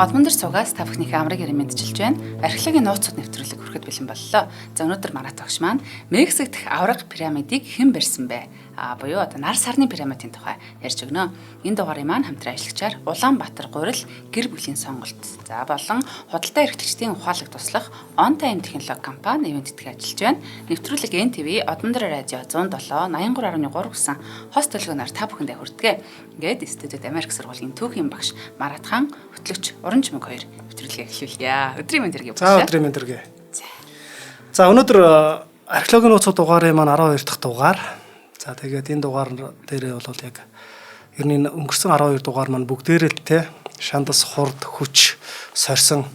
Одмондөр цугаас та бүхнийхээ амрыг мэдчилж байна. Археологийн нууцуд нэвтрүүлэг хүрэхэд бэлэн боллоо. За өнөөдөр манай тогш маань Мексик дэх авраг пирамидыг хэн барьсан бэ? Буюу одоо нар сарны пирамидын тухай ярьж өгнө. Энэ дугаарыг маань хамтран ажиллагчаар Улаанбаатар гурил гэр бүлийн сонголт. За болон худалдаа эрхлэгчдийн ухаалаг туслах On Time технологи компани ивэнтдээ ажиллаж байна. Нэвтрүүлэг NTV Одмондөр радио 107 83.3 гэсэн хост төлгөөнөөр та бүхэндээ хүрдэгэ. Ингээд студид Америк сургуулийн түүхийн багш Марат хаан хөтлөгч Оронж мөг хоёр нэвтрүүлгээ эхлүүлье. Өдрийн мэнд төргий. За өдрийн мэнд төргий. За өнөөдөр археологийн нууцуд дугаарын маань 12 дахь дугаар. За тэгээд энэ дугаар дээрээ бол яг ер нь өнгөрсөн 12 дугаар маань бүгдээрээ те шандас хурд хүч сорьсон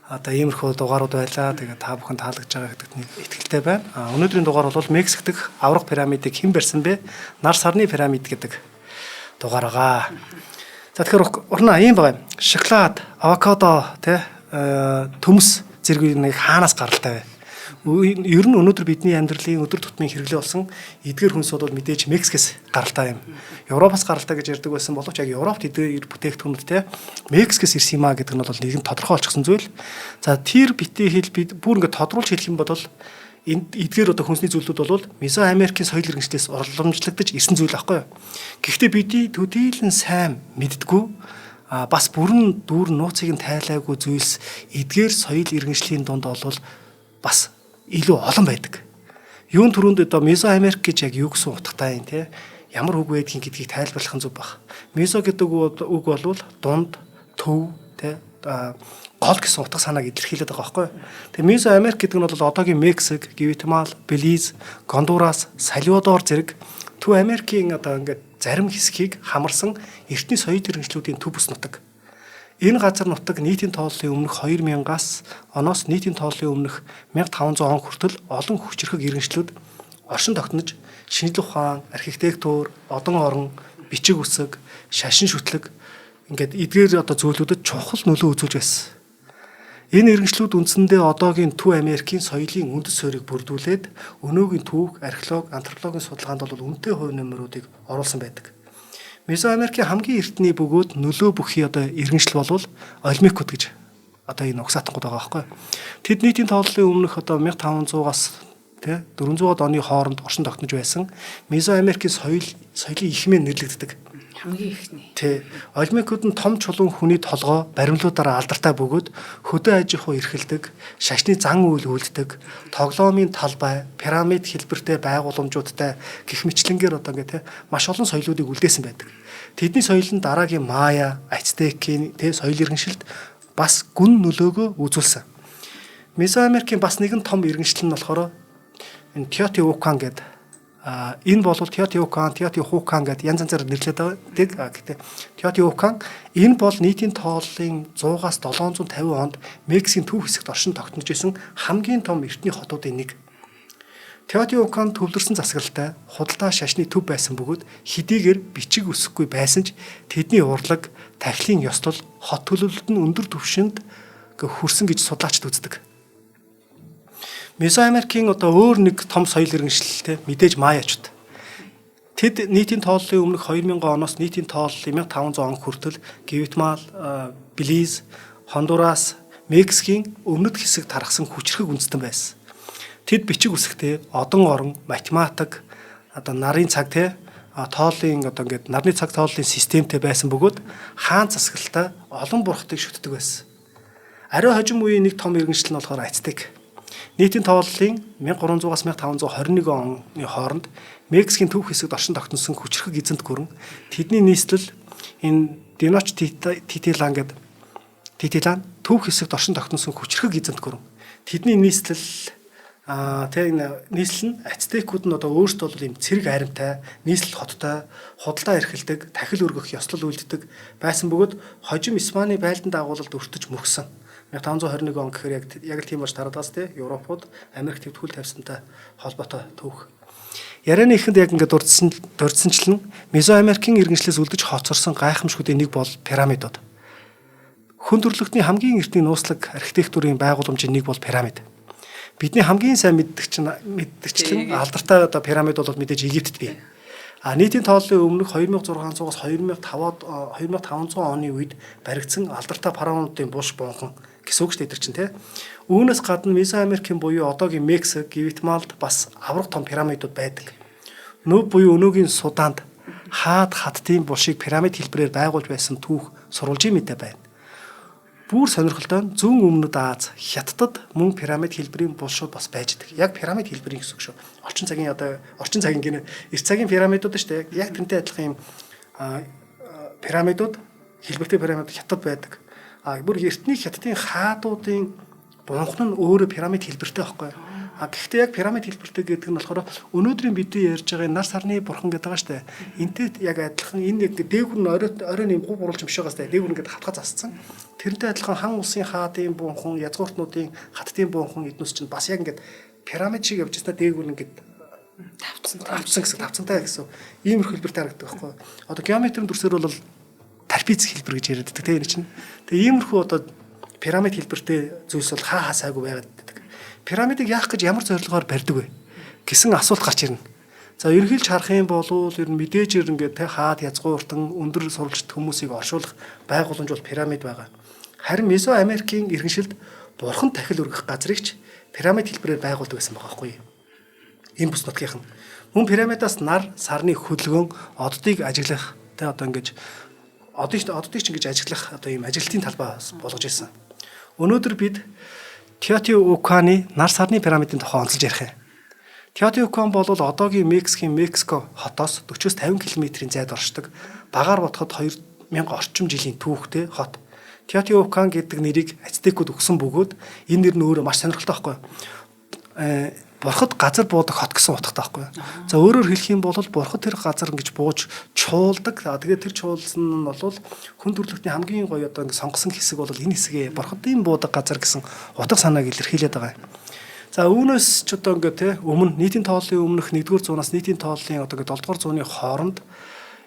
одоо иймэрхүү дугаарууд байлаа. Тэгээд та бүхэн таалагдж байгаа гэдэгт нэг итгэлтэй байна. Өнөөдрийн дугаар бол Мексик дэх аврах пирамидыг хэн барьсан бэ? Нар сарны пирамид гэдэг дугаар байгаа. За тэгэхээр урна ийм байна. Шоколад, авокадо, төмс зэрэг нэг хаанаас гаралтай вэ? Ер нь өнөөдөр бидний амьдралын өдөр тутмын хэрэглээ болсон эдгээр хүнсүүд бол мэдээж Мексикээс гаралтай юм. Европоос гаралтай гэж ярьдаг байсан боловч яг Европт эдгээр бүтээгдэхүүнүүд Мексикээс ирсэн юм а гэдэг нь бол нэгэн тодорхой олчихсон зүйл. За тэр битээ хэл бид бүр ингээд тодруулж хэлэх юм бол эдгээр одоо хүнсний зүйлүүд бол Месо Америкийн соёл иргэншлээс орломжлогдож ирсэн зүйл аахгүй юу. Гэхдээ бидний төдийлөн сайн мэддэггүй бас бүрэн дүүр нууцыг нь тайлаагүй зүйлс эдгээр соёл иргэншлийн дунд бол бас илүү олон байдаг. Юун түрүүнд одоо Месо Америк гэж яг юу гэсэн утгатай юм те ямар үг байдгийг гэдгийг тайлбарлах нь зөв баг. Месо гэдэг үг бол дунд, төв те гол гэсэн утга санааг илэрхийлээд байгаа байхгүй. Тэгээ Месо Америк гэдэг нь бол одоогийн Мексик, Гватемала, Белиз, Гондурас, Сальвадор зэрэг Төв Америкийн одоо ингээд зарим хэсгийг хамарсан эртний соёл иргэншлүүдийн төв бүс нутаг. Энэ газар нутаг нийтийн тооллын өмнөх 2000-аас оноос нийтийн тооллын өмнөх 1500 он хүртэл олон хүчирхэг иргэншлүүд оршин тогтнож шинжлэх ухаан, архитектур, одон орон, бичиг үсэг, шашин шүтлэг ингээд эдгээр одоо зүйлүүдэд чухал нөлөө үзүүлж байсан. Энэ иргэншлүүд үндсэндээ одоогийн Төв Америкийн соёлын үндэс суурийг бүрдүүлээд өнөөгийн түүх, археологи, антропологийн судалгаанд бол үнэтэй хувь нэмрүүдийг оруулсан байдаг. Месо Америкийн хамгийн эртний бөгөөд нөлөө бүхий одоо иргэншил болвол Олмекууд гэж одоо энэ угсаатангууд байгаа байхгүй. Тэд нийтийн тооллын өмнөх одоо 1500-аас 400-аад оны хооронд оршин тогтнож байсан Месо Америкийн соёлын ихмээр нэрлэгддэг. Хамгийн ихний. Олмекууд нь том чулуун хүний толгой баримлуудаараа алдартай бөгөөд хөдөө аж ахуй эрхэлдэг, шашны зан үйл үлддэг, тоглоомын талбай, пирамид хэлбэртэй байгууламжуудтай гэх мэтлэнгээр одоо ингээд маш олон соёлуудыг үлдээсэн байдаг. Тэдний соёл нь дараагийн Майя, Ацтекийн соёл иргэншилд бас гүн нөлөөгөө үзүүлсэн. Месо Америкийн бас нэгэн том иргэншил нь болохоор энэ Теотиуакан гэдэг энэ бол Теотиуакан гэдэг янз янзаар нэрлэдэг байгаа. Гэхдээ Теотиуакан энэ бол нийтийн тооллын 100-аас 750 онд Мексикийн төв хэсэгт оршин тогтнож исэн хамгийн том эртний хотуудын нэг. Теотиуакан төвлөрсөн засаглалтай худалдаа шашны төв байсан бөгөөд хэдийгээр бичиг үсэхгүй байсан ч тэдний урлаг, тахилын ёслол, хот төлөвлөлт нь өндөр түвшинд хүрсэн гэж судлаачид үздэг. Месо Америкийн одоо өөр нэг том соёл иргэншилтэй мэдээж Майячууд. Тэд нийтийн тооллын өмнөх 2000 оноос нийтийн тооллын 1500 он хүртэл Гватемала, Белиз, Хондурас, Мексикийн өмнөд хэсэг тархсан хүчрхэг үндэстэн байсан. Тэд бичиг үсэгтэй, одон орон, математик, одоо нарын цаг тооллын одоо ингээд нарны цаг тооллын системтэй байсан бөгөөд хаан засаглалтай олон бурхтыг шүтдэг байсан. Ариун хожим үеийн нэг том иргэншил нь болохоор Ацтек. Нийтийн тооллын 1300-аас 1521 оны хооронд Мексикийн төв хэсэгт оршин тогтносон хүчрхэг эзэнт гүрэн тэдний нийслэл энэ Теночтитлан гэдэг төв хэсэгт оршин тогтносон хүчрхэг эзэнт гүрэн тэдний нийслэл нийслэл нь Ацтекууд нь одоо өөрсдөө бол ийм цэрэг аримтай, нийслэл хоттой, худалдаа эрхэлдэг, тахил өргөх ёслол үлддэг байсан бөгөөд хожим Испани байлдан дагуулалд өртөж мөхсөн. 1521 он гэхээр яг л тийм болж тарадаас Европууд Америк төвтгөл тавьсантай холбоотой түүх. Ярианы ихэнд яг ингээд дурдсанчлан Месо Америкийн иргэншлээс үлдэж хоцорсон гайхамшгуудын нэг бол пирамидууд. Хүн төрөлхтний хамгийн эртний нууцлаг архитектурын байгууламжийн нэг бол пирамид. Бидний хамгийн сайн мэддэгчлэн алдартай одоо пирамид бол мэдээж Египтэд бий. Нийтийн тооллын өмнөх 2600-аас 2500 оны үед баригдсан алдартай фараонуудын булш бунхан гэсэн үг шүү дээ чинь тий. Үүнээс гадна Месоамерикийн буюу одоогийн Мексик, Гватемалд бас аврах том пирамидууд байдаг. Нөв буюу өнөөгийн Суданд хаттын булшийг пирамид хэлбэрээр байгуулж байсан түүх сурвалжийн мэдээ байна. Бүр сонирхолтой нь зүүн өмнөд Аз, Хятадд мөн пирамид хэлбэрийн булшууд бас байж байгаа. Яг пирамид хэлбэрийн гэсэн үг шүү. Орчин цагийн гинэ эрт цагийн пирамидууд шүү дээ. Яг тэрнтэй адилхан юм пирамидууд, хэлбэртэй пирамид Хятад байдаг. Бүр эртний Хятадын хаадуудын бунхан нь өөрөө пирамид хэлбэртэй байхгүй. Гэхдээ яг пирамид хэлбэртэй гэдэг нь болохоор өнөөдрийн бидний ярьж байгаа нар сарны бурхан гэдэг байгаа шүү дээ. Энтэй яг адилхан энэ яг дээгүр нь оройн юм гу буруулж биш байгаас дээгүр ингээд хатгаа зассан. Тэрнтэй адилхан хан улсын хаадын бунхан, язгууртнуудын хаттын бунхан эднүс чинь бас яг ингээд пирамид шиг явж байгаа дээгүр ингээд тавцантай гэсэн иймэрхүү хэлбэртэй харагддаг байхгүй. Одоо геометрийн дүрсээр бол трапез хэлбэр гэж яриад байдаг тийм чинь. Тэгээ иймэрхүү одоо пирамид хэлбэртэй зүйлс бол хаа сайгүй байгаад байдаг. Пирамидыг яах гэж ямар зорилгоор барьдаг вэ гэсэн асуулт гарч ирнэ. За ерөнхийдөө харах юм бол ер нь мэдээж ингээд хаад язгууртан өндөр сурвалжт хүмүүсийг оршуулах байгууламж бол пирамид байгаа. Харин Месоамерикийн иргэншилд бурхан тахил өргөх газрыг ч пирамид хэлбэрээр байгуулдаг байсан байгаа байхгүй юу? Энэ бүс нутгийнх нь. Мөн пирамидаас нар сарны хөдөлгөөн оддыг ажиглах тэ одоо ингэж оддыг ч ингэж ажиглах одоо ийм ажилтны талбай болгож ирсэн. Өнөөдөр бид Теотиуаканы нар сарны пирамидын тухай онцолж ярих юм. Теотиуакан бол одоогийн Мексикийн Мексико хотоос 40-50 км-ийн зайд оршдог. Багаар бодоход 2000 орчим жилийн түүхтэй хот. Теотиуакан гэдэг нэрийг ацтекууд өгсөн бөгөөд энэ нэр нь өөрөө маш сонирхолтой байхгүй. Бурхад газар буудаг хот гэсэн утгатай байхгүй. За өөрөөр хэлэх юм бол бурхад тэр газар ингэж бууж чуулдаг. Тэгээд тэр чуулсан нь бол хүн төрөлхтний хамгийн гоё одоо ингэ сонгосон хэсэг бол энэ хэсгээ бурхадын буудаг газар гэсэн утга санааг илэрхийлээд байгаа. За үүнээс ч одоо ингэ те өмнө нийтийн тооллын өмнөх 1-р зуунаас нийтийн тооллын одоо 7-р зууны хооронд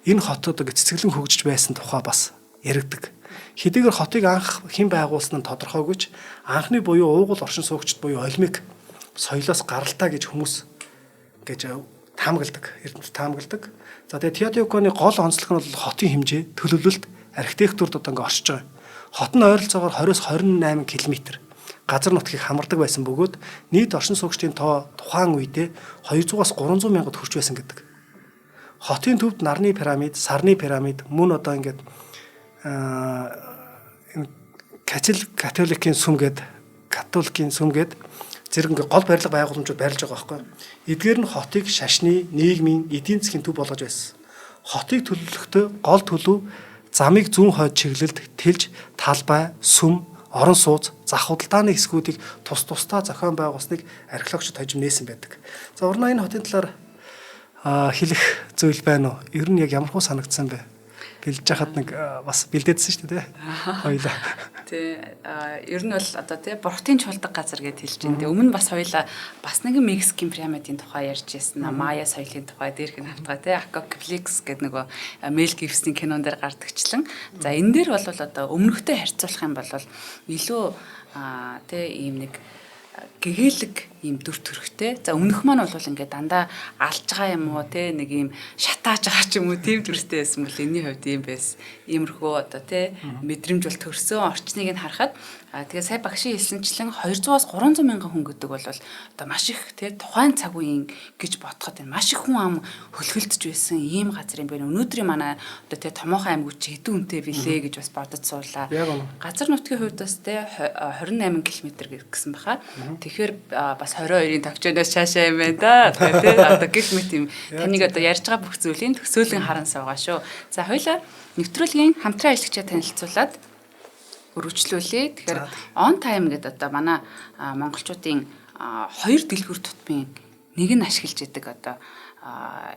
энэ хотод одоо цэцгэлэн хөгжиж байсан тухай бас яригддаг. Хэдийгээр хотыг анх хэн байгуулсан нь тодорхойгүй ч анхны буюу уугуул оршин суугчд буюу олимик соёлоос гаралтай гэж хүмүүс гэж таамагладаг, эрдэмтэд таамагладаг. За тэгээ Теотиуаканы гол онцлог нь бол хотын хэмжээ, төлөвлөлт, архитектурд одоо ингээ оршиж байгаа. Хот нь ойролцоогоор 20-28 км газар нутгийг хамардаг байсан бөгөөд нийт оршин суугчдын тоо тухайн үедээ 200-аас 300 мянгад хүрч байсан гэдэг. Хотын төвд нарны пирамид, сарны пирамид, мөн одоо ингээд католикийн сүм гээд зэрэг ингээ гол барилга байгууламжууд барилж байгаа байхгүй. Эдгээр нь хотыг шашны, нийгмийн, эдийн засгийн төв болгож байсан. Хотыг төлөвлөхдөө гол төлөв замыг зүүн хойд чиглэлд тэлж талбай, сүм, орон сууц, зах худалдааны хэсгүүдийг тусдаа зохион байгуулсныг археологчид хожим нээсэн байдаг. За урнаа энэ хотын талаар хэлэх зүйл байна уу? Ер нь яг ямар хөө санагдсан бэ? Бэлдэж хахад нэг бас бэлдээдсэн шүү дээ. Хоёлаа. Тэ ер нь бол одоо тий бурхтын чуулдаг газар гэж хэлж байна. Тэ өмнө бас хоёлаа бас нэгэн Мексикийн пирамидын тухай ярьж байсан. Майя соёлын тухай дээрх нь хатгаа тий Акаплекс гэдэг нөгөө Мел Гибсний кинон дээр гардагчлан. За энэ дээр бол одоо өмнөхтэй харьцуулах юм бол илүү тий ийм нэг гэгээлэг ийм дүр төрхтэй. За өмнөх маань бол ингээд дандаа алж байгаа юм уу те нэг ийм шатааж байгаа ч юм уу тийм дүрстэй байсан бол энэний хувьд ийм байс. Иймэрхүү одоо те мэдрэмж бол төрсөн орчныг нь харахад тэгээ сая багшийн хэлсэнчлэн 200-аас 300 мянган хүн гэдэг бол одоо маш их те тухайн цаг үеийн гэж бодоход энэ маш их хүн ам хөлхөлдөж байсан ийм газар юм байна. Өнөөдрийн манай одоо те томоохон аймаг чи хэдэн үнэтэй билээ гэж бас бодож суулаа. Газар нутгийн хувьд бас те 28 км гэсэн баха. Тэгэхээр бас 22-ын товчоноос цаашаа юм байна да. Тэгээ те одоо гэх мэт юм таныг одоо ярьж байгаа бүх зүйлийн төсөөлөн харан суугаа шүү. За хоёлаа нэвтрүүлгийн хамтран ажиллагчаа танилцуулаад өргөжлүүлээ. Тэгэхээр on time гэдэг одоо манай монголчуудын хоёр дэлгүүр тутмын нэг нь ашиглаж идэг одоо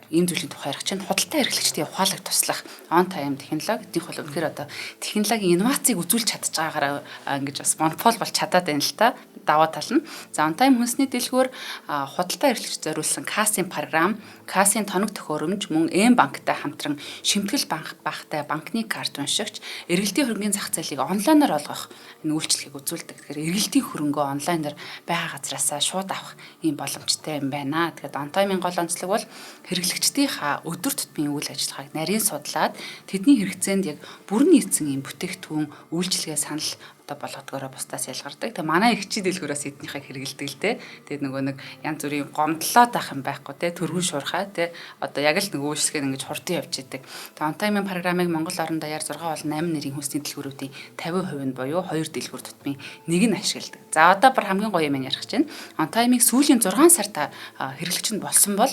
ийм зүйлийн тухай ярих чинь худалдаа эрхлэгчдийн ухаалаг туслах on time технологи гэдгийг бол үнэхээр одоо технологийн инновацийг үзүүлж чадж байгаагаар ингэж бас монопол болж чадаад байна л та даваа тал нь. За on time хүнсний дэлгүүр худалдаа эрхлэгч зориулсан кассийн програм, кассийн тоног төхөөрөмж, мөн М банктай хамтран шимтгэл багтай банкны карт уншигч, эргэлтийн хөрөнгөний зах зээлийг онлайнаар олгох энэ үйлчлэгийг үзүүлдэг. Тэгэхээр эргэлтийн хөрөнгөө онлайнаар байгаа газраасаа шууд авах ийм боломжтой юм байна. Тэгэхээр on time-ийн гол онцлог бол хэрэглэгчдийнхаа өдөр тутмын үйл ажиллагааг нарийн судлаад тэдний хэрэгцээнд яг бүрэн нийцсэн юм бүтээгдэхүүн үйлчилгээ санал болгодгоороо бусдаас ялгардаг. Тэгээ манай эрхчид дэлгүүрээс эднийхээ хэрэгэлдэг л те. Тэгээд нөгөө нэг янз бүрийн гомдлоод авах юм байхгүй те. Төргөн шуурхай те. Одоо яг л нөгөө үйлчлэгээ ингэж хурдан явж идэг. Тэгээ on time програмыг Монгол орон даяар 6 бол 8 нэрийн хүнсний дэлгүүрүүдийн 50% нь буюу 2 дэлгүүр тутмын нэг нь ашигладаг. За одоо бар хамгийн гоё юм ярих гэж байна. On time-ыг сүүлийн 6 сарда хэрэглэгч нь болсон бол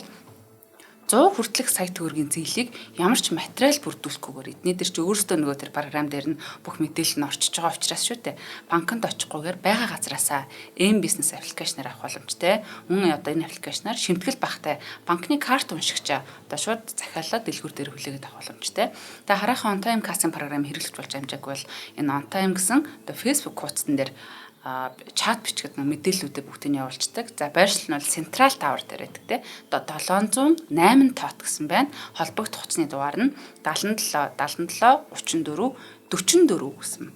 100 хүртэлх сая төгрөгийн зээлийг ямар ч материал бүрдүүлэхгүйгээр эдний дээр чи өөрсдөө нөгөө тэр програм дээр нь бүх мэдээлэл нь орчиж байгаа учраас шүү дээ. Банкнд очихгүйгээр байгаа газараасаа M-бизнес аппликейшнээр авах боломжтой. Мөн одоо энэ аппликейшнаар шимтгэл багтай банкны карт уншигчаа одоо шууд захиалаад дэлгүүр дээр хүлээгээд авах боломжтой. Тэгээ хараахан on time кассинг програм хэрэглэж болж амжаагүй бол энэ on time гэсэн одоо Facebook хуудсан дээр чат бичгээд мэдээллүүдээ бүгдийг нь явуулцдаг. За байршил нь бол Central Tower дээр байдаг те. Одоо 708 тоот гэсэн байна. Холбогдох хуцсны дугаар нь 77 77 34 44 гэсэн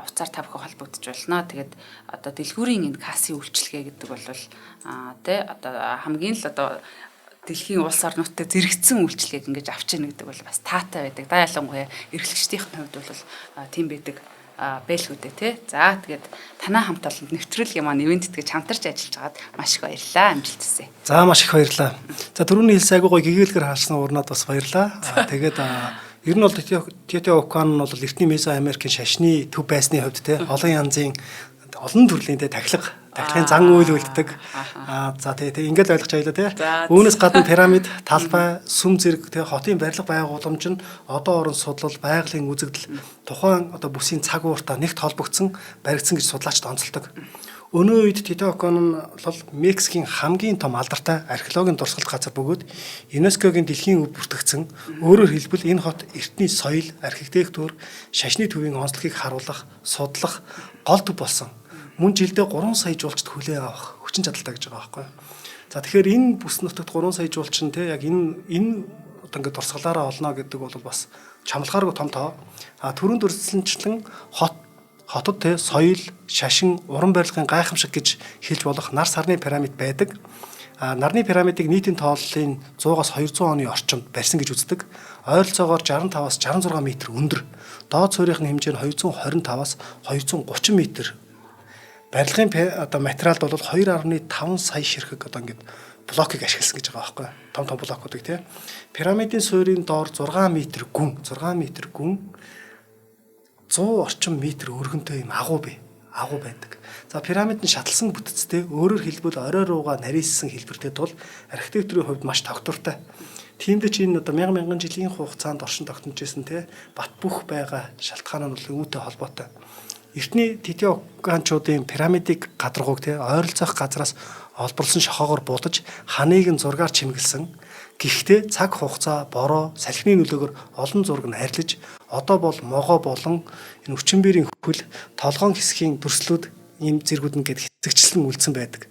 хуцаар та бүхэн холбогдож болно. Тэгээд одоо дэлгүүрийн энэ кассын үйлчилгээ гэдэг бол те одоо хамгийн л одоо дэлхийн улс орнуудтай зэрэгцсэн үйлчилгээг ингэж авч яах гэдэг бол бас таатай байдаг. Да ялангуяа эрхлэгчдийн хувьд бол тийм байдаг. Бэлгүүдээ тий. За тэгээд танаа хамт олонд нэвтрүүлгийн маань ивент гэж хамтарч ажиллаж байгаад маш их баярлалаа. Амжилт хүсье. За маш их баярлалаа. За түрүүний хэлсэн агуу гоё гэгээлгэр хаалсан урнаад бас баярлалаа. Тэгээд ер нь бол Тетя Окан нь бол эртний Месо Америкийн шашны төв байсны хувьд тий олон янзын олон төрлийн дахилгын зан үйл үлддэг. За тэгээ ингээд ойлгож аялаа тий. Үүнээс гадна пирамид, талбай, сүм зэрэг тий хотын барилга байгууламж нь одоо орон судлал, байгалийн үзэгдэл тухайн одоо бүсийн цаг ууртаа нэгт холбогдсон баригдсан гэж судлаачид онцолдог. Өнөө үед Тетя Окан нь бол Мексикийн хамгийн том алдартай археологийн дурсгалт газар бөгөөд ЮНЕСКОгийн дэлхийн өв бүртгэгдсэн. Өөрөөр хэлбэл энэ хот эртний соёл, архитектур, шашны төвийн онцлогийг харуулах, судлах гол төв болсон. Мөн жилдээ 3 сая жуулчд хүлээн авах хүчин чадалтай гэж байгаа байхгүй. За тэгэхээр энэ бүс нутагт 3 сая жуулчин те яг энэ одоо ингээд дурсгалаараа олно гэдэг бол бас чамлахааргүй том тоо. Төрөнд өрсөлдсөнчлэн хотод те соёл, шашин, уран барилгын гайхамшиг гэж хэлж болох нар сарны пирамид байдаг. Нарны пирамидыг нийтийн тооллын 100-аас 200 оны орчимд барьсан гэж үздэг. Ойролцоогоор 65-аас 66 м өндөр. Доод суурийн хэмжээ нь 225-аас 230 м. Барилгын одоо материалд бол 2.5 сая ширхэг одоо ингээд блокийг ашигласан гэж байгаа байхгүй. Том блокуудыг тий. Пирамидын суурийн доор 6 м гүн 100 орчим метр өргөнтэй юм агуу байдаг. За пирамид нь шаталсан бүтцтэй өөрөөр хэлбэл орой руугаа нарийссан хэлбэртэй тул архитектурын хувьд маш тогтвортой. Тиймдээ чи энэ одоо мянган жилийн хугацаанд оршин тогтнож ирсэн те бат бөх байгаа шалтгаан нь бол үүнтэй холбоотой. Эртний Тетя Оканчуудын пирамидыг гадаргууг те ойролцоох газраас олборлсон шохоогоор будаж ханыг нь зургаар чимгэлсэн. Гэхдээ цаг хугацаа бороо салхины нөлөөгөөр олон зураг нь арилж одоо бол могоо болон энэ өчнбөрийн хөл толгоон хэсгийн төрслүүд ийм зэргүүд нь гээд хэсэгчлэн үлдсэн байдаг.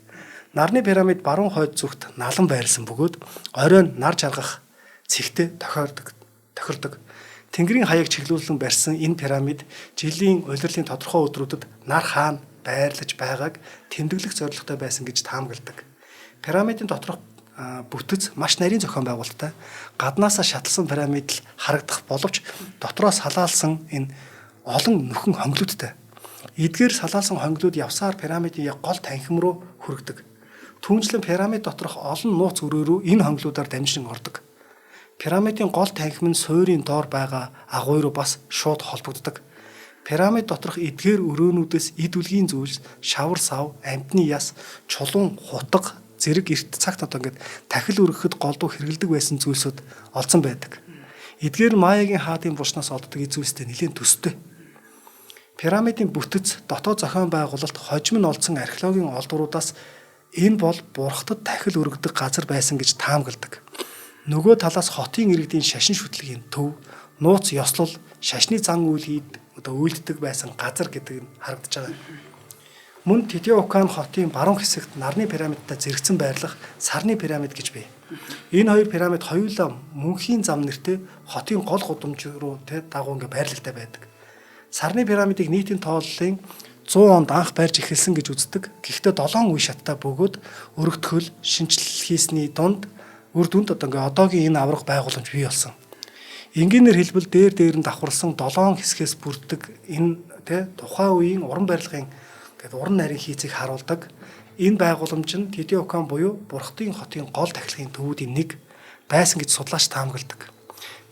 Нарны пирамид баруун хойд зүгт налан байрлсан бөгөөд оройн нар жаргах цэгтээ тохирдог. Тэнгэрийн хаяг чиглүүлэн барьсан энэ пирамид жилийн улирлын тодорхой өдрүүдэд нар хаана байрлаж байгааг тэмдэглэх зорилготой байсан гэж таамагладаг. Пирамидын доторх бүтэц маш нарийн зохион байгуулалттай. Гаднаасаа шаталсан пирамид л харагдах боловч дотроос халаалсан энэ олон нөхөн хонглуудтай. Эдгээр салаалсан хонглууд явсаар пирамидын яг гол танхим руу хүргэдэг. Түүнчлэн пирамид доторх олон нууц өрөө рүү энэ хонглуудаар дамжин ордог. Пирамидын гол танхим нь суурийн доор байгаа агуй руу бас шууд холбогддог. Пирамид доторх эдгээр өрөөнүүдээс эд үлгийн зүйлс, шавар сав, амтны яс, чулуун, хутга, зэрэг эрт цагт одоо ингээд тахил өргөхөд голдуу хэрэгэлдэг байсан зүйлсүүд олдсон байдаг. Эдгээр Маягийн хаадын булчнаас олддог зүйлстэй нэлээд төстэй. Пирамидын бүтэц, дотоод зохион байгуулалт, хожим нь олдсон археологийн олдвруудаас энэ бол бурхтад тахил өргөдөг газар байсан гэж таамагладаг. Нөгөө талаас хотын иргэдийн шашин шүтлгийн төв, нууц ёслол, шашны зан үйлийг үйлддэг байсан газар гэдэг нь харагдаж байгаа. Мөн Тетя Окан хотын баруун хэсэгт нарны пирамидтай зэрэгцэн байрлах сарны пирамид гэж бий. Энэ хоёр пирамид хоёулаа мөнхийн зам нэртэй хотын гол гудамж руу дагуу ингээ байрлагтай байдаг. Сарны пирамидыг нийтийн тооллын 100 онд анх барьж эхэлсэн гэж үздэг. Гэхдээ 7 үе шаттай бөгөөд өргөтгөл шинжилэл хийсний дунд үр дүнд одоо ингээ одоогийн энэ аврах байгууламж бий болсон. Энгийнээр хэлбэл дээр нь давхарласан 7 хэсгээс бүрддэг энэ тухайн үеийн уран барилгын гэдэг уран нарийн хийцийг харуулдаг энэ байгууламж нь Титиокаан буюу Бурхтын хотын гол тахилгын төвүүдийн нэг байсан гэж судлаач таамагладаг.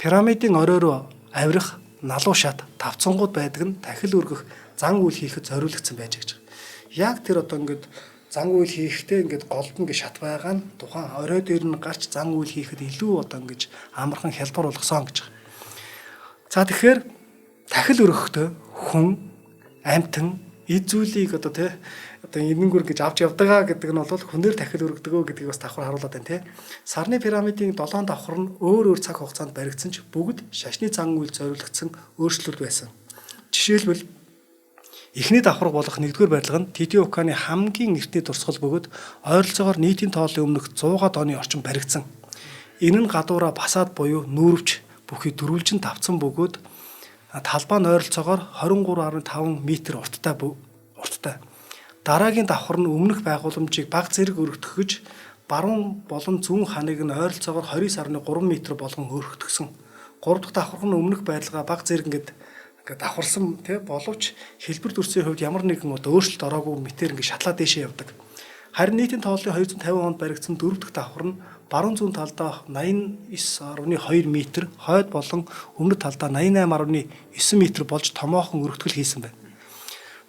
Пирамидын оройроо авирах налуу шат тавцангууд байдаг нь тахил өргөх зан үйл хийхэд зориулагдсан байж гэж. Яг тэр одоо ингээд зан үйл хийхдээ ингээд голд ингээд шат байгаа нь тухайн орой дээр нь гарч зан үйл хийхэд илүү одоо ингээд амархан хялбар болгосон гэж. За тэгэхээр тахил өргөхдөө хүн амьтан эд зүйлийг одоо энэнгүр гэж авч явдаг гэдэг нь бол хүнээр тахил өргөдгөө гэдгийг бас давхар харуулад байна Сарны пирамидын 7 давхар нь өөр цаг хугацаанд баригдсан ч бүгд шашны зан үйл зориулагдсан өөрчлөлт байсан. Жишээлбэл эхний давхар болох 1-р барилга нь Титиокааны хамгийн эртний дурсгал бөгөөд ойролцоогоор нийтийн тооллын өмнөх 100-аад оны орчим баригдсан. Энэ нь гадуураа басаад буюу нүүрвч бүхий дөрвөлжин давцсан бөгөөд талбай нь ойролцоогоор 23.5 м урттай. Дараагийн давхар нь өмнөх байгууламжийг баг зэрэг өргөтгөж баруун болон зүүн ханыг нь ойролцоогоор 29.3 м болгон өргөтгсөн. 3 дахь давхар нь өмнөх байдлага баг зэрэг ингээд давхарсан боловч хэлбэр дүрсийн хувьд ямар нэгэн өөрчлөлт ороогүй мэтэр ингээд шатлаад дэшээ явдаг. Харин нийтийн тооллын 250 онд баригдсан 4 дахь давхар нь баруун зүүн талдаа 89.2 м, хойд болон өмнөд талдаа 88.9 м болж томоохон өргөтгөл хийсэн байна.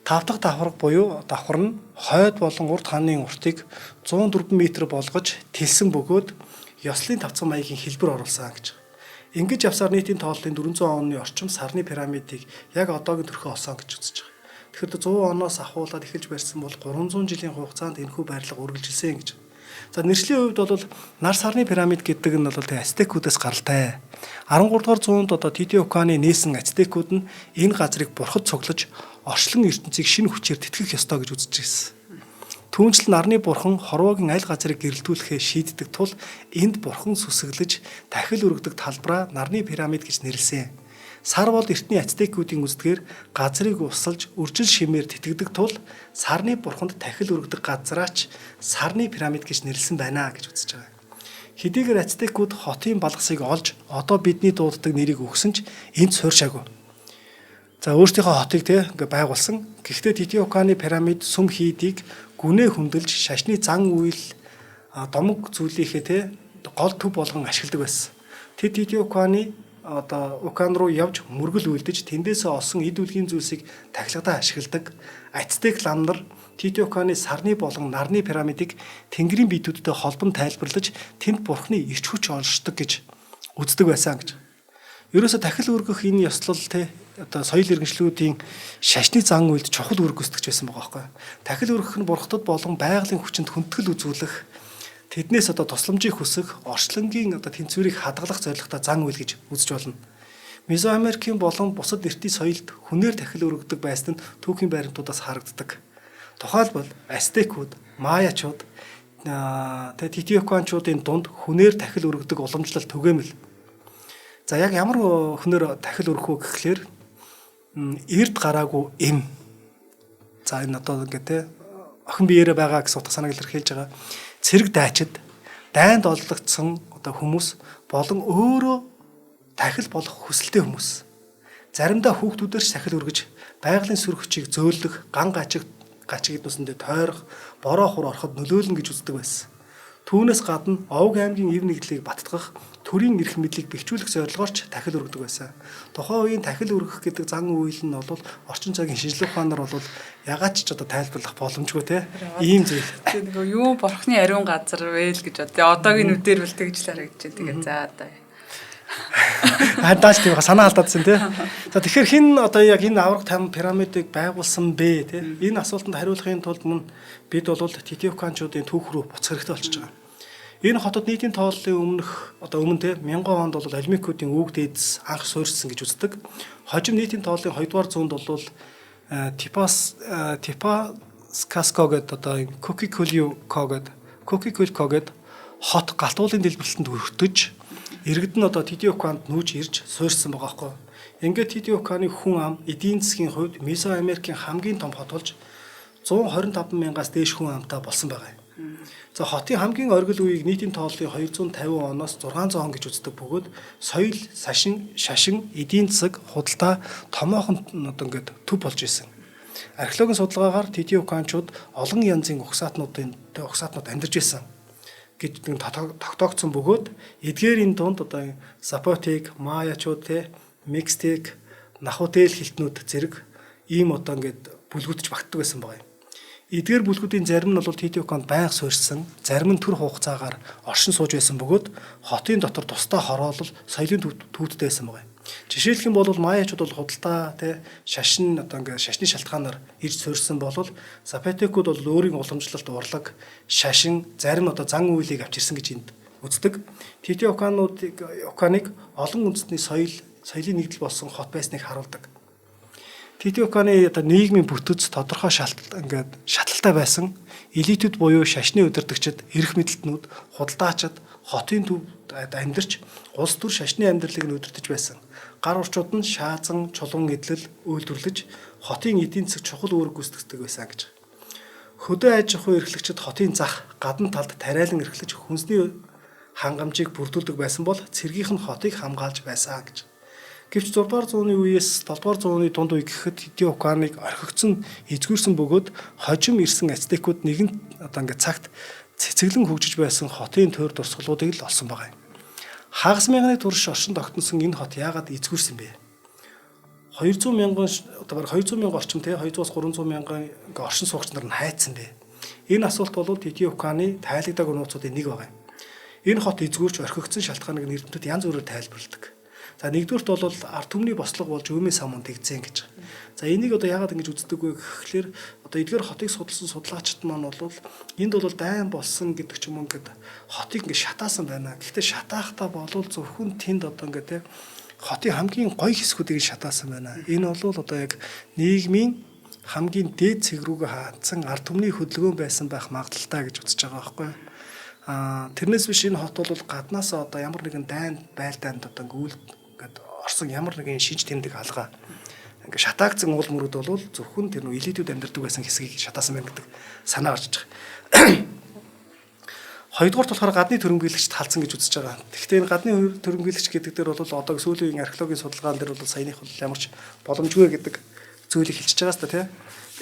5 дахь давхар буюу давхар нь хойд болон урд хааны уртыг 104 м болгож тэлсэн бөгөөд ёслолын тавцан маягийн хэлбэр оруулсан гэж. Ингэж явсаар нийтийн тооллын 400 оны орчим Сарны пирамидыг яг одоогийн төрхөө олсон гэж үзэж байгаа. Тэгэхээр 100 оноос ахуулаад эхэлж барьсан бол 300 жилийн хугацаанд энэхүү байрлал үргэлжилсэн гэж. За нэршлийн хувьд бол нар Сарны пирамид гэдэг нь бол ацтекуудаас гаралтай. 13 дугаар зуунд Титиокааны нээсэн ацтекууд нь энэ газрыг бурхад цуглаж орчлон ертөнцийг шинэ хүчээр тэтгэх ёстой гэж үзэж ирсэн. Түүнчлэн нарны бурхан хорвоогийн аль газрыг гэрэлтүүлэхээ шийддэг тул энд бурхан сүсэглэж тахил өргөдөг талбараа нарны пирамид гэж нэрлэсэн. Сар бол эртний ацтекуудын үздгээр газрыг усалж үржил шимээр тэтгэдэг тул сарны бурханд тахил өргөдөг газраач Сарны пирамид гэж нэрлсэн байна гэж үзэж байгаа. Хэдийгээр ацтекууд хотын балгасыг олж одоо бидний дууддаг нэрийг өгсөн ч энд суурьшаагүй. За өөрсдийнхөө хотыг ингээ байгуулсан. Гэхдээ Титиокааны пирамид сүм хийдийг гүнээ хөндлөж шашны зан үйл домог зүйлийнхээ гол төв болгон ашигладаг байсан. Титиокааны Укаан руу явж мөргөл үлдэж тэндээсээ олсон эд үлгийн зүйлсийг тахилгадаа ашигладаг. Ацтек лам нар Титиокааны Сарны болон нарны пирамидыг тэнгэрийн биетүүдтэй холбон тайлбарлаж тэнд бурхны ирч хүч оншдог гэж үздэг байсан гэж. Ерөөсө тахил өргөх энэ ёслол соёл иргэншлүүдийн шашны зан үйлд чухал үр гүйцэтгэж байсан байгаа байхгүй. Тахил өргөх нь бурхтад болон байгалийн хүчинд хүндэтгэл үзүүлэх тэднээс тусламжийг хүсэх орчлонгийн тэнцвэрийг хадгалах зорилготой зан үйл гэж үзэж болно. Мезоамерикийн болон бусад эртний соёлд хүнээр тахил өргөдөг байсан нь түүхийн баримтуудаас харагддаг. Тухайлбал ацтекууд, маячууд, Титиокаанчуудын дунд хүнээр тахил өргөдөг уламжлал түгээмэл. За яг ямар хүнээр тахил өргөх вэ гэхлээр эрд гараагүй эм. За энэ ингээд охин биеэрээ байгаа гэсэн утга санааг илэрхийлж байгаа. Цэрэг дайчид, дайнд олдогдсон хүмүүс болон өөрөө тахил болох хүсэлтэй хүмүүс. Заримдаа хүүхдүүдээр тахил өргөж байгалийн сүр хүчийг зөөлөх, ган гачиг эднүсэндээ тойрох, бороо хур ороход нөлөөлнө гэж үздэг байсан. Түүнээс гадна Овг аймгийн ив нэгдлийг баттгах, төрийн эрх мэдлийг бэхжүүлэх зорилгоор ч тахил өргөдөг байсан. Тухайн үеийн тахил өргөх гэдэг зан үйл нь бол орчин цагийн шинжлэх ухаанаар бол ягаад ч тайлбарлах боломжгүй ийм зүйл. Нөгөө юу бурхны ариун газар вэ л гэж одоогийн үдээр бол тэгж л харагдаж байна. Тэгээ за одоо хадаач тийм санаа алдаадсан За тэгэхээр хин яг энэ аврах пирамидыг байгуулсан бэ Энэ асуултанд хариулахын тулд бид бол Титиокаанчуудын түүх рүү буцах хэрэгтэй болчихж байгаа. Энэ хотод нийтийн тооллын өмнө 1000 онд бол Олимпикуудын өвөг дээдэс анх суурьшсан гэж үздэг. Хожим нийтийн тооллын 2 дугаар зуунд бол Типаскаско гэдэг Кокикулко гэдэг хот галтуулын дэлбэрэлтэнд өртөж иргэд нь Титиокаанд нүүж ирж суурьшсан байгаа байхгүй. Ингээд Титиокааны хүн ам эдийн засгийн хувьд Мезоамерикийн хамгийн том хот болж 125,000-аас дээш хүн амтай болсон байгаа юм. За хотын хамгийн оргил үеийг нийтийн тооллын 250 оноос 600 он гэж үздэг бөгөөд соёл, шашин, эдийн засаг, худалдаа томоохон одоо ингээд төв болж исэн. Археологийн судалгаагаар Титиоканчууд олон янзын угсаатнууд амьдарч исэн гэж тогтоогдсон бөгөөд эдгээрийн дунд одоо Запотек, Маячууд те Микстек, Нахутел хилтнүүд зэрэг ийм одоо ингээд бүлгүүдж багтдаг байсан байгаа юм. Эдгээр бүлгүүдийн зарим нь бол Титиоканд байнга суурьсан, зарим нь төр хугацаагаар оршин сууж байсан бөгөөд хотын дотор тусдаа хороолол соёлын төвдтэй байсан байгаа юм. Жишээлх юм бол Маячууд бол худалдаа те шашин одоо ингээд шашны шалтгаанаар ирж суурьсан болол Запотекууд бол өөрийн уламжлалт урлаг, шашин, зарим одоо зан үйлийг авчирсан гэж энд үздэг. Титиоканыг олон үндэстний соёлын нэгдэл болсон хот байсныг харуулдаг. Титиоканы одоо нийгмийн бүтэц тодорхой шаталтай байсан элитүүд буюу шашны удирдагчид, эрх мэдэлтнүүд, худалдаачид хотын төвд амьдарч улс төр шашны амьдралыг нь удирдах байсан. Гар орчууд нь шаазан, чулуун эдлэл үйлдвэрлэж хотын эдийн засаг чухал үүрэг гүйцэтгэдэг байсан гэж. Хөдөө аж ахуйн эрхлэгчид хотын зах, гадна талд тариалан эрхлэж хүнсний хангамжийг бүрдүүлдэг байсан бол цэргийнх нь хотыг хамгаалж байсан гэж. Гэвч 6 дугаар зууны үеэс 7 дугаар зууны дунд үе гэхэд Титиоканыг орхигдсон, эзгүүрсэн бөгөөд хожим ирсэн ацтекууд нэгэн одоо ингээд цагт цэцэглэн хөгжиж байсан хотын тойр дурсгалуудыг л олсон байгаа юм. Хагас мянганы турш оршин тогтносон энэ хот яагаад эзгүүрсэн бэ? 200 мянган одоо баг 200 мянган орчим те 200-аас 300 мянган ингээ оршин суугч нар нь хайцсан бэ. Энэ асуулт бол Титиоканы тайлагдаагүй нууцуудын нэг байгаа юм. Энэ хот эзгүүрч орхигдсон шалтгааныг эрдэмтэд янз бүрээр тайлбарладаг. За нэгдүгürt бол ард түмний бослого болж өөмийн самуун тэгзэн гэж. За энийг одоо яагаад ингэж үздэг вэ гэхлээр одоо эдгээр хотыг судалсан судлаачид маань бол энд бол дайн болсон гэдэг ч юм ингээд хотыг ингээд шатаасан байна. Гэхдээ шатаахтаа болвол зөвхөн тэнд одоо ингээд хотын хамгийн гоё хэсгүүдийг шатаасан байна. Энэ бол одоо яг нийгмийн хамгийн дээд цэг рүүгээ хаацсан ард түмний хөдөлгөөн байсан байх магадaltaй гэж үзэж байгаа байхгүй юу? Тэрнээс биш энэ хот бол гаднаас одоо ямар нэгэн дайн байлдаанд одоо ингээд орсон ямар нэгэн шинж тэмдэг алгаа ингээд шатаагдсан уул мөрөд бол зөвхөн тэр нөө элитүүд амьдардаг байсан хэсгийг шатаасан байна гэдэг санаа гарч байгаа. Хоёрдугаар болохоор гадны төрөмгийлэгчд халдсан гэж үзэж байгаа. Гэхдээ энэ гадны төрөмгийлэгч гэдэг дээр бол одоо сүүлийн археологийн судалгаан дээр бол саяных бол ямарч боломжгүй гэдэг зүйлийг хэлчихэж байгаа сте тий.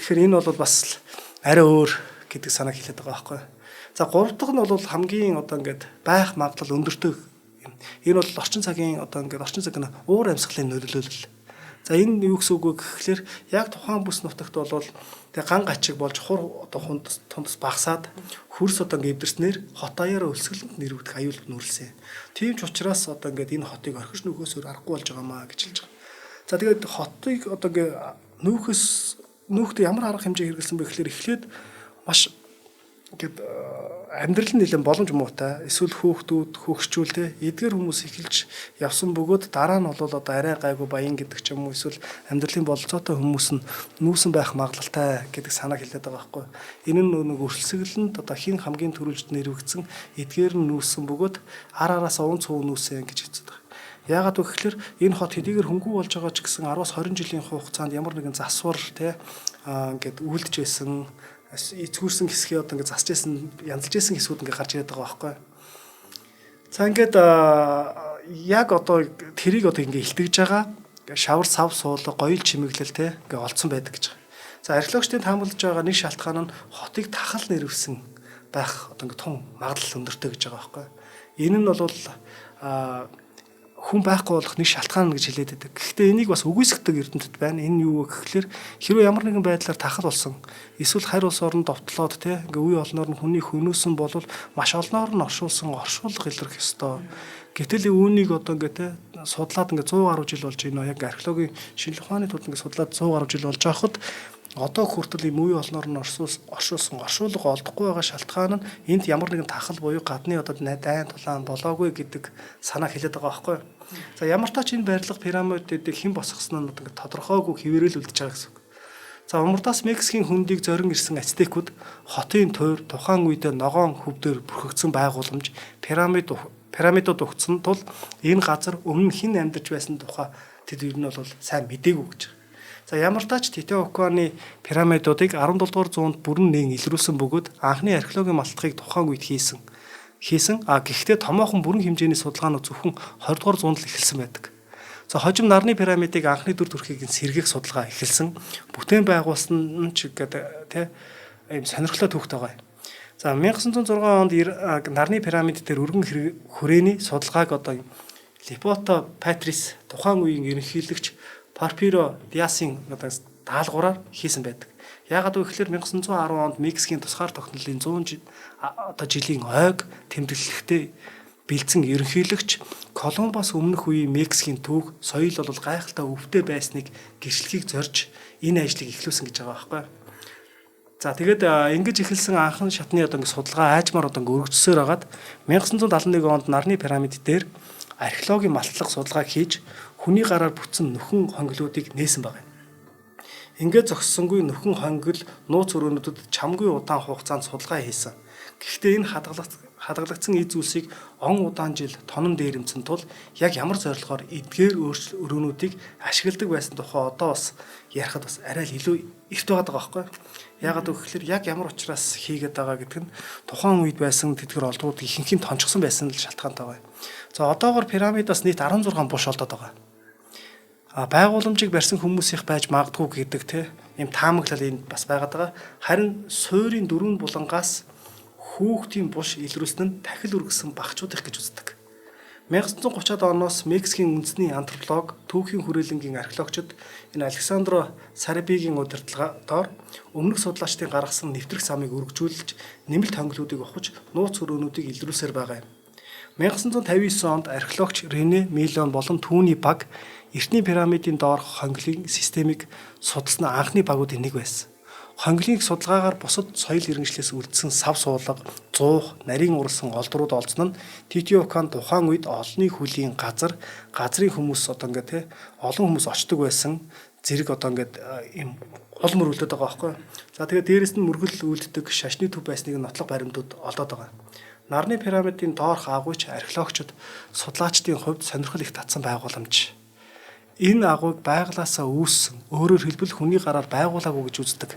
Тэгэхээр энэ бол бас арай өөр гэдэг санааг хэлээд байгаа байхгүй. За 3 дахь нь бол хамгийн одоо ингээд байх магадлал өндөртэй юм. Энэ бол орчин цагийн одоо ингээд орчин цагийн уур амьсгалын нөлөөлөл. За энэ юу гэсэн үг вэ гэхлээр яг тухайн бүс нутагт бол тэг ган гачиг болж хур одоо тундас багасаад хөрс одоо ингээд эвдэрснээр хот аяараа өлсгөлөнд нэрвдэх аюул нүүрлсэн. Тийм ч учраас одоо ингээд энэ хотыг орхиж нөхөөсөөр аргагүй болж байгаамаа гэж хэлж байгаа. За тэгээд хотыг одоо ингээд нүүхтэй ямар арга хэмжээ хэрэгэлсэн бэ гэхлээр эхлээд маш ингээд амьдрал нь нэлээд боломж муутай эсвэл хөөхтүүд хөгшчүүл те эдгээр хүмүүс эхэлж явсан бөгөөд дараа нь бол одоо арай гайгүй баян гэдэг ч юм уу эсвэл амьдралын бололцоотой хүмүүс нь нүүсэн байх магадлалтай гэдэг санаа хэлээд байгаа байхгүй. Энэ нь нэг өрсөлдөглөнд одоо хин хамгийн төрөлжд нэрвэгдсэн эдгээр нь нүүсэн бөгөөд араас уун цуу нүүсэн гэж хэлдэг байгаа. Яагаад вэ гэхээр энэ хот хэдийгээр хөнгүү болж байгаа ч гэсэн 10-аас 20 жилийн хугацаанд ямар нэгэн засвар те ингээд үлдэж байсан эцгүүрсэн хэсгийг одоо ингээд засч байсан янзлж байсан хэсгүүд ингээд гарч ирээд байгаа байхгүй. За ингээд яг одоо тэрийг одоо ингээд илтгэж байгаа шавар сав суулга гоёл чимэглэл те ингээд олцсон байдаг гэж. За археологчдын таамаглаж байгаа нэг шалтгаан нь хотыг тахал нэрвсэн байх одоо ингээд тун магадлал өндөртэй гэж байгаа байхгүй. Энэ нь бол хүн байхгүй болох нэг шалтгаан гэж хэлээд байдаг. Гэхдээ энийг бас үгүйсгдэг эрдэмтэд байна. Энэ юу вэ гэхэлэр хэрвээ ямар нэгэн байдлаар тахал болсон эсвэл харь улс орнд довтлоод те ингээ үе олноор нь хүний хөнөөсөн бол маш олноор нь оршуулга илрэх ёстой. Гэтэл үүнийг одоо ингээ те судлаад ингээ 100 гаруй жил болж байна. Яг археологийн шинжлэх ухааны тулд ингээ судлаад 100 гаруй жил болж байхад одоо хүртэл ийм үе олноор нь оршуулга олдохгүй байгаа шалтгаан нь энд ямар нэгэн тахал буюу гадны одоо дайн тулаан болоогүй гэдэг санаа хэлээд байгаа байхгүй. За ямар тач энэ барилга пирамидуудыг хэн босгосон нь одоо тодорхойгүй хэвээрэл үлдэж байгаа гэсэн үг. За умардаас Мексикийн хөндийг зорин ирсэн ацтекууд хотын тойр тухайн үедээ ногоон хөвдөр бүрхэгдсэн байгууламж пирамидууд өгсөн тул энэ газар өмнө хэн амьдарч байсан тухай тэд ер нь бол сайн мдээгүй гэж. За За ямар тач Титиокааны пирамидуудыг 17 дугаар зуунд бүрэн нээн илрүүлсэн бөгөөд анхны археологийн малтахыг тухайн үед хийсэн. Гэхдээ томоохон бүрэн хэмжээний судалгаанууд зөвхөн 20 дугаар зуунд л эхэлсэн байдаг. За хожим нарны пирамидыг анхны дүр төрхийг сэргээх судалгаа эхэлсэн. Бүтээн байгуулсан нь ч гэдэг ийм сонирхолтой түүхтэй байгаа. За 1906 онд нарны пирамид дээр өргөн хүрээний судалгааг одоо Липото Патрис тухайн үеийн ерөнхийлөгч Порфиро Диасын даалгавраар хийсэн байдаг. Яагаад вэ гэхээр 1910 онд Мексикийн тусгаар тогтнолын 100 жилийн ойг тэмдэглэхдээ бэлдсэн ерөнхийлөгч Колумбус өмнөх үеийн Мексикийн түүх, соёл бол гайхалтай өвдөө байсныг гэрчлэхийг зорж энэ ажлыг эхлүүлсэн гэж байгаа байхгүй. За тэгээд ингэж эхэлсэн анхны шатны судалгаа аажмаар өргөжсөөр хагаад 1971 онд нарны пирамид дээр археологийн малтлах судалгааг хийж хүний гараар бүтсэн нөхөн хонгилуудыг нээсэн байна. Ингээд зогссонгүй нөхөн хонгил нууц өрөөнүүдэд чамгүй удаан хугацаанд судалгаа хийсэн. Гэхдээ энэ хадгалагдсан эд зүйлсийг он удаан жил тонон дээрэмсэн тул яг ямар зорилгоор эдгээр өрөөнүүдийг ашигладаг байсан тухай одоо бас ярихад бас арай л илүү эрт байгаа байхгүй. Яагаад гэвэл яг ямар учраас хийгээд байгаа гэдэг нь тухайн үед байсан тэдгэр олдрууд ихэнх нь тончсон байсан л шалтгаантай байна. За одоогоор пирамидаас нийт 16 буш олдоод байгаа. Байгууламжийг барьсан хүмүүсийнх байж магадгүй гэдэг ийм таамаглал энд бас байгаад байгаа. Харин суурийн дөрвөн булангаас хүүхдийн буш илрүүлсэн нь дахил үргэсэн багчуудих гэж үздэг. 1930-ад оноос Мексикийн үндэсний антрополог, түүхийн хүрээлэнгийн археологчид энэ Александро Сарабигийн удирдлагаар өмнөх судлаачдын гаргасан нэвтрэх замыг өргөжүүлж нэмэлт хонгилуудыг ухаж нууц өрөөнүүдийг илрүүлсээр байгаа юм. 1959 онд археологч Рене Милон болон түүний баг Эртний пирамидын доорх хонгилын системийг судалсан анхны багуудын нэг байсан. Хонгилын судалгаагаар бусад соёл иргэншлээс үлдсэн сав суулга, зуух, нарийн урсан олдрууд олдсон нь Титиокаан тухайн үед олонний хүлийн газрын хүмүүс олон хүмүүс очдог байсан зэрэг ийм гол мөрөлдөд байгаа байхгүй. За тэгээд дээрэс нь мөргөл үлддэг шашны төв байсныг нотлох баримтууд олдоод байгаа. Нарны пирамидын доорх агуйч археологчид судлаачдын хувьд сонирхол их татсан байгууламж. Энэ агуйг байглаасаа үүссэн, өөрөөр хэлбэл хүний гараар байгуулаагүй гэж үздэг.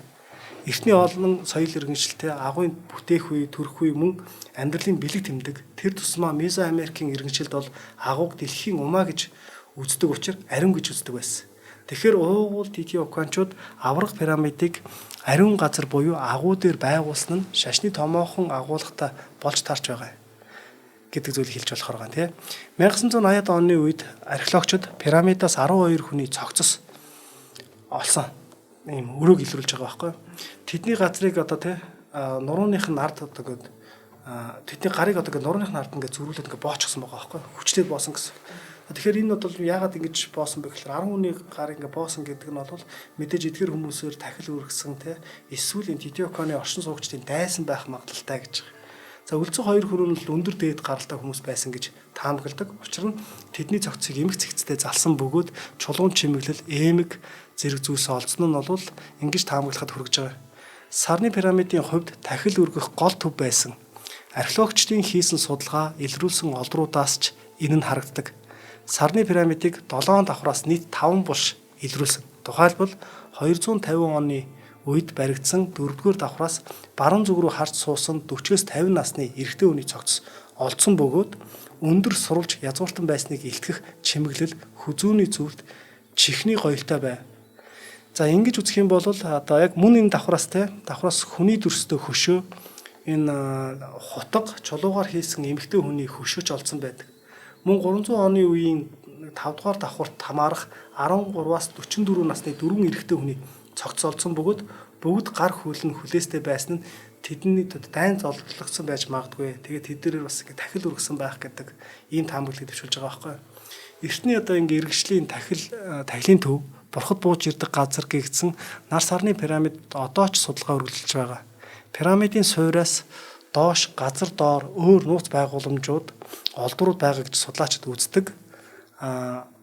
Эртний олон соёл иргэншилтэй агуйн бүтээх үе, төрөх үе мөн амьдралын бэлэг тэмдэг. Тэр тусмаа Месоамерикийн иргэншилд бол агууг дэлхийн умаа гэж үздэг учраас ариун гэж үздэг байсан. Тэгэхээр уугуул Титиокаанчууд аврах пирамидыг ариун газар буюу агуу дээр байгуулсан нь шашны томоохон агуулгатай болж таарч байгаа гэдэг зүйлийг хэлж болохоор байгаа тийм. 1980-ад оны үед археологчид пирамидаас 12 хүний цогцос олсон ийм өрөөг илрүүлж байгаа байхгүй. Тэдний газрыг нурууных нь ард тэдний гарыг нурууных нь ард зөрүүлээд боочсон байгаа байхгүй. Хүчлээд боосон гэсэн. Тэгэхээр энэ бол яагаад ингэж боосон бэ гэхээр 10 хүний гарыг боосон гэдэг нь бол мэдээж эдгээр хүмүүсээр тахил үргэсэн эсвэл энэ Титиокааны оршин суугчдын дайсан байх магадлалтай гэж. За үлцэн хоёр хүрэн л өндөр дээд гаралтай хүмүүс байсан гэж таамагладаг. Учир нь тэдний цогцыг эмх цэгцтэй залсан бөгөөд чулуун чимэглэл, эмэг зэрэг зүйлс олдсон нь бол ингэж таамаглахад хүрэж байгаа. Сарны пирамидын хувьд тахил үргэх гол төв байсан. Археологчдын хийсэн судалгаа, илрүүлсэн олдруудаас ч энэ нь харагддаг. Сарны пирамидыг 7 давхраас нийт 5 булш илрүүлсэн. Тухайлбал 250 оны үед баригдсан 4-р давхраас баруун зүг рүү харж суусан 40-с 50 насны эрэгтэй хүний цогц олдсон бөгөөд өндөр сурвалж язгууртан байсныг илтгэх чимэглэл хүзүүний зөвлөлт чихний гоёлтой байв. За ингэж үзэх юм бол яг мөн энэ давхраас хүний дүрстэй хөшөө энэ хутга чулуугаар хийсэн эмэгтэй хүний хөшөөч олдсон байдаг. Мөн 300 оны үеийн 5 дугаар давхурт хамаарах 13-аас 44 насны 4 эрэгтэй хүний цогц олдсон бөгөөд бүгд гар хөлн хүлээстэй байсан нь тэдний дайн золдлогдсон байж магадгүй. Тэгээд тэднэрээр бас тахил үргэсэн байх гэдэг ийм таамаглалыг төвшүүлж байгаа байхгүй. Эртний иргэжлийн тахилын төв бурхад бууж ирдэг газар гэгдсэн нар сарны пирамид одоо ч судалгаа үргэлжилж байгаа. Пирамидын суураас доош газар доор өөр нууц байгууламжууд олдрууд байгаа гэж судлаачид үздэг.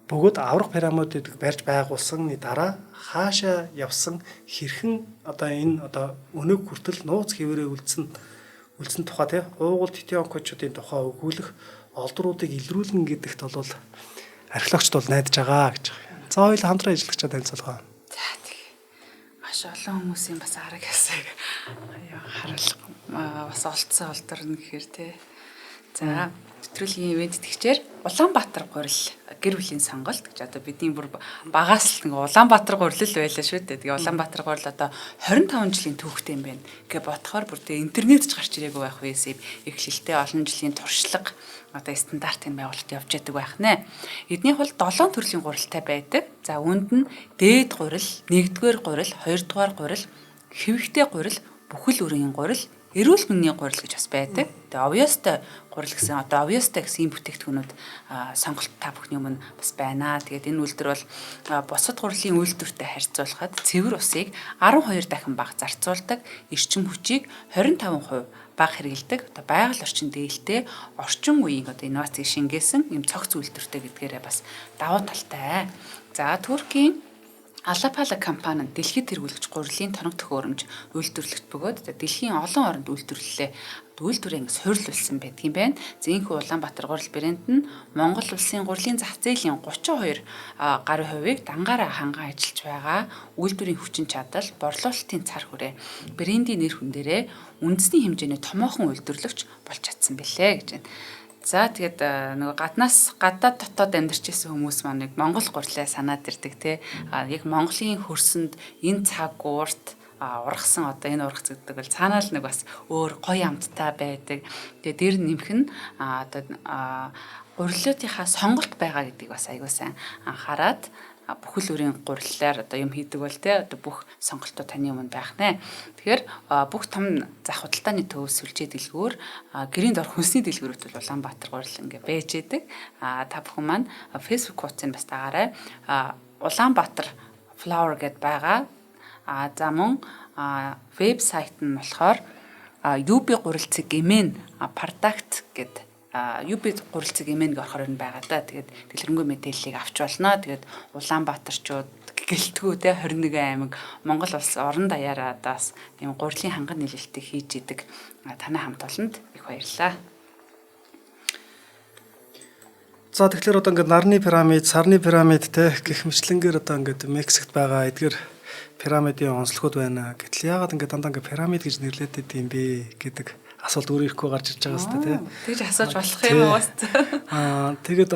Бөгөөд аврах пирамидыг барьж байгуулсаны дараа хаашаа явсан хэрхэн өнөг хүртэл нууц хэвээрээ үлдсэн тухай уугуул Титиокаанчуудын тухай өгүүлэх олдруудыг илрүүлнэ гэдэгт бол археологчд бол найдаж байгаа гэж. За хоёул хамтран ажиллагчаа танилцуулгаа. За маш олон хүмүүсийн бас арга хэсэг харуул бас олдсон олдорно гэхээр тий. За нэвтрүүлгийн ивент итгэгчээр Улаанбаатар гурил гэр бүлийн сонголт гэж одоо бидний бүр багаас л нэг Улаанбаатар гурил л байлаа шүү дээ. Тэгээ Улаанбаатар гурил одоо 25 жилийн түүхтэй юм байна. Гэ бодохоор бүр тэ интернет ч гарч ирээгүй байх байсан эхлэлтэй олон жилийн туршлага одоо стандартын байгуулалт явж яадаг байх нэ. Эднийх бол 7 төрлийн гурилтай байдаг. За үүнд нь дээд гурил, 1-р гурил, 2-р гурил, хэвэгтэй гурил, бүхэл үрийн гурил, эрүүл мэндийн гурил гэж бас байдаг. Тэгээ obviously гурил гэсэн одоо obviously гэсэн ийм бүтээгдэхүүнүүд сонголт та бүхний өмнө бас байна. Тэгээд энэ үйлдвэр бол бусад гурилын үйлдвэртэй харьцуулахад цэвэр усыг 12 дахин бага зарцуулдаг, эрчим хүчийг 25% бага хэрэгэлдэг, одоо байгаль орчин дээлтэй орчин үеийн одоо инновацийг шингээсэн юм цогц үйлдвэртэй гэдгээрээ бас давуу талтай. За Туркийн Алапала компани нь дэлхийд тэргүүлэгч гурилын тоног төхөөрөмж үйлдвэрлэгч бөгөөд дэлхийн олон оронд үйлдвэрээ суйрлуулсан байдаг юм байна. Зинхүү Улаанбаатар гурил брэнд нь Монгол улсын гурилын зах зээлийн 32 гаруй хувийг дангаараа ханган ажиллаж байгаа. Үйлдвэрийн хүчин чадал, борлуулалтын цар хүрээ, брендийн нэр хүн дээрээ үндэсний хэмжээний томоохон үйлдвэрлэгч болж чадсан бэлээ гэж байна. За тэгээд нөгөө гадаад дотоод амьдарч исэн хүмүүс маань Монгол гурлаа санаад ирдэг те. Яг Монголын хөрсөнд энэ цаг уурт ургасан одоо энэ ургац гэдэг бол цаанаа л нэг бас өөр гоё амттай байдаг. Тэгээд дээр нэмэх нь одоо гурилуудынхаа сонголт байгаа гэдгийг бас аягүй сайн анхаарад бүхэл бүрийн гурилаар одоо юм хийдэг бол те одоо бүх сонголтууд таны өмнө байх нэ. Тэгэхээр бүх том зах худалдааны төв сүлжээ дэлгүүр гэрийн дор хүнсний дэлгүүрүүд бол Улаанбаатар гурил ингээ байж идэг. Та бүхэн маань Facebook хуудсыг бас дагаарай. Улаанбаатар Flower гэд байгаа. За мөн вебсайт нь болохоор UB гурилцэг эмэн product гэд UB гурилцэг эмэн болохоор энэ байгаа да. Тэгээд дэлгэрэнгүй мэдээллийг авч болно. Тэгээд Улаанбаатарчууд гэлтгүү те 21 аймаг Монгол улс орон даяараа бас ийм гурилын ханган нийлэлтийг хийж идэг танай хамт олонд их баярлалаа. За тэгэхээр одоо ингээд нарны пирамид, сарны пирамид те гэх мэтлэнгээр одоо ингээд Мексикт байгаа эдгээр пирамидын онцлогуд байна. Гэтэл яагаад ингээд дандаа ингээд пирамид гэж нэрлэдэг юм бэ гэдэг асуулт өөр ирэхгүй гарч ирж байгаа хэвээр тий. Тэгж асууж болох юм уу? Тэгээд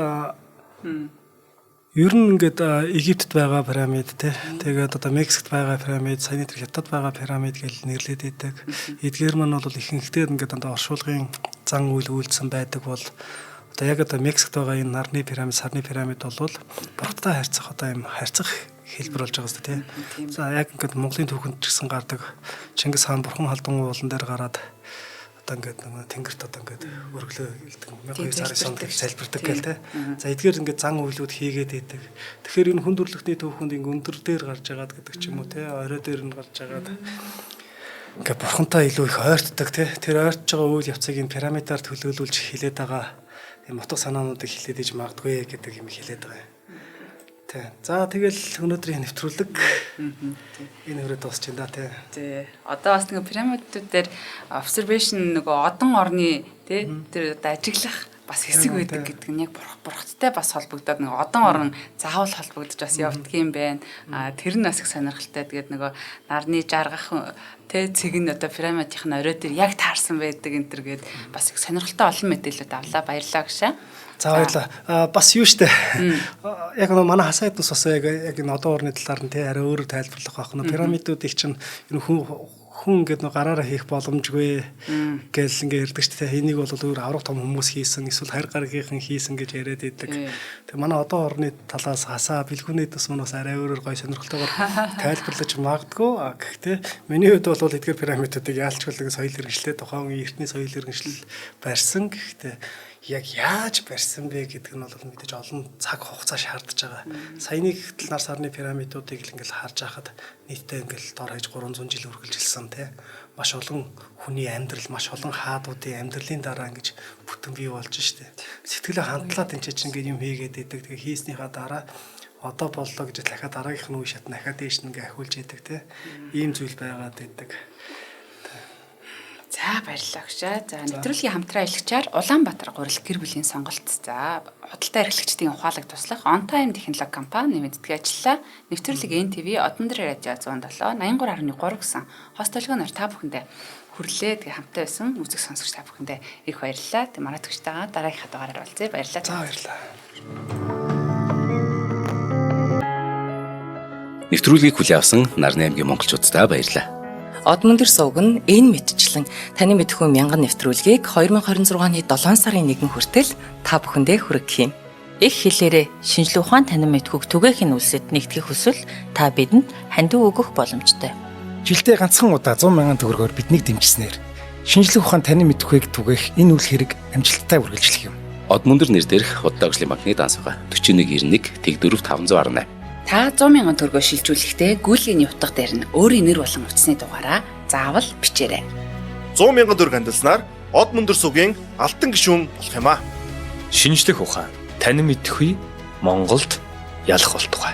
ер нь ингээд Египтэд байгаа пирамид тий. Тэгээд одоо Мексикт байгаа пирамид, саяны тэр Хятад байгаа пирамид гэж нэрлэдэг байдаг. Эдгээр маань бол ихэнхдээ ингээд дандаа оршуулгын зан үйл үйлдсэн байдаг бол одоо яг одоо Мексикт байгаа энэ нарны пирамид, сарны пирамид бол бурхтай харьцах одоо юм харьцах хэлбэр болж байгаа шүү дээ. За яг ингээд Монголын түүхэнд ч гэсэн гардаг Чингис хаан бурхан халдун уулан дээр гараад одоо ингээд тэнгэрт одоо ингээд өргөлөө илдэг 1200 онд залбирдаг гэл те. За эдгээр ингээд зан үйлүүд хийгээд идэг. Тэгэхээр энэ хүн төрөлхтний түүхэнд ингээд өндөр дээр гарч байгаад гэдэг ч юм уу те. Орой дээр нь гарч байгаад ингээд бурхантай илүү их ойртдаг те. Тэр ойртож байгаа үйл явцыг энэ пирамидаар төлөөлүүлж хилээд байгаа юм утга санаануудыг хилээд иж магадгүй гэдэг юм хилээд байгаа юм. Тий. За тэгэл өнөөдрийн нэвтрүүлэг энэ хүрээд дуусч байна тий. Тий. Одоо бас нэг пирамидууд дээр observation нөгөө одон орны тий тэр одоо ажиглах бас хэсэг байдаг гэдэг нь яг бурхттай бас холбогдоод нэг одон орон заавал холбогдож бас явдаг юм байна. Тэр нь бас их сонирхолтой. Тэгээд нөгөө нарны жаргах тэ цэг нь одоо пирамидын орой дээр яг таарсан байдаг энэ төр гээд бас их сонирхолтой олон мэдээлэлүүд авлаа. Баярлалаа гişэ. За баярлалаа. Бас юу штэ. Яг нөгөө манай хасааднаас бас яг энэ одон орны талаар нь тэ арай өөрөөр тайлбарлах байх. Нөгөө пирамидуудыг чинь энэ хүн ингээд нөгөө гараараа хийх боломжгүй гэж ингээд ярьдаг шүү дээ. Энийг бол өөр аврах том хүмүүс хийсэн, эсвэл харь гаргийнхан хийсэн гэж яриад байдаг. Тэгээ манай одон орны талаас хасаа бэлгүүний тус манаас арай өөрөөр гой сонирхолтойгоор тайлбарлаж магадгүй. Гэхдээ миний хувьд бол эдгээр пирамидуудыг яалчгүй соёл иргэншлээ тухайн үеийн эртний соёл иргэншил барьсан. Гэхдээ яг яаж барьсан бэ гэдэг нь бол мэдээж олон цаг хугацаа шаардж байгаа. Саяны нар сарны пирамидуудыг л ингээл харж байхад нийтдээ ингээл дор хаяж 300 жил үргэлжилсэн тий. Маш олон хүний амьдрал, маш олон хаадуудын амьдралын дараа ингэж бүтэн бий болж штэ. Сэтгэлээ хандлаад энэ чинь ингээд юм хийгээд идэг. Тэгээ хийснийхаа дараа одоо боллоо гэж дахиад дараагийнх нь үе шатна дахиад дээш нь ингээ ахиулж идэг тий. Ийм зүйл байгаад идэг. За баярлалаа агшаа. За нэвтрүүлгийн хамтран аялагчаар Улаанбаатар гурил гэр бүлийн сонголт. За худалдаа эрхлэгчдийн ухаалаг туслах On Time технологи компани нэмэгддэг ажиллаа. Нэвтрүүлэг NTV Одондрын радио 107 83.3 гэсэн хост толгойноор та бүхэндээ хүрлээ. Тэгээ хамтаа байсан үзэг сонсогч та бүхэндээ их баярлалаа. Тэгээ Марат гүчтэйгээ дараагийнхаа дугаараар уулзъя. Баярлалаа. За баярлалаа. Нэвтрүүлгийг хүлээн авсан Нарны аймгийн монголчуудтай баярлалаа. Од мөндөр сувг нь энэ мэдчлэн таны мэдхүйн мянган нэвтрүүлгийг 2026 оны 7 сарын 1 хүртэл та бүхэндээ хүргэх юм. Их хэлээрээ шинжлэх ухаан танин мэдхүйг түгээхийн үлсэд нэгтгэх хүсвэл та бидэнд хандив өгөх боломжтой. Жилдээ ганцхан удаа 100,000 төгрөгөөр биднийг дэмжснээр шинжлэх ухаан танин мэдхүйг түгээх энэ үйл хэрэг амжилттай үргэлжлэх юм. Од мөндөр нэр дээрх Худалдаа агшлын банкны дансгаа 4191 Тэг 4518. Та 100,000 төгрөгөөр шилжүүлэхдээ гүйлгээний утга дээр нь өөрийн нэр болон утасны дугаараа заавал бичээрэй. 100,000 төгрөг хандалснаар Од мөндөр сувгийн алтан гишүүн болох юм а. Шинжлэх ухаан танин мэдхгүй Монголд ялах болтугай.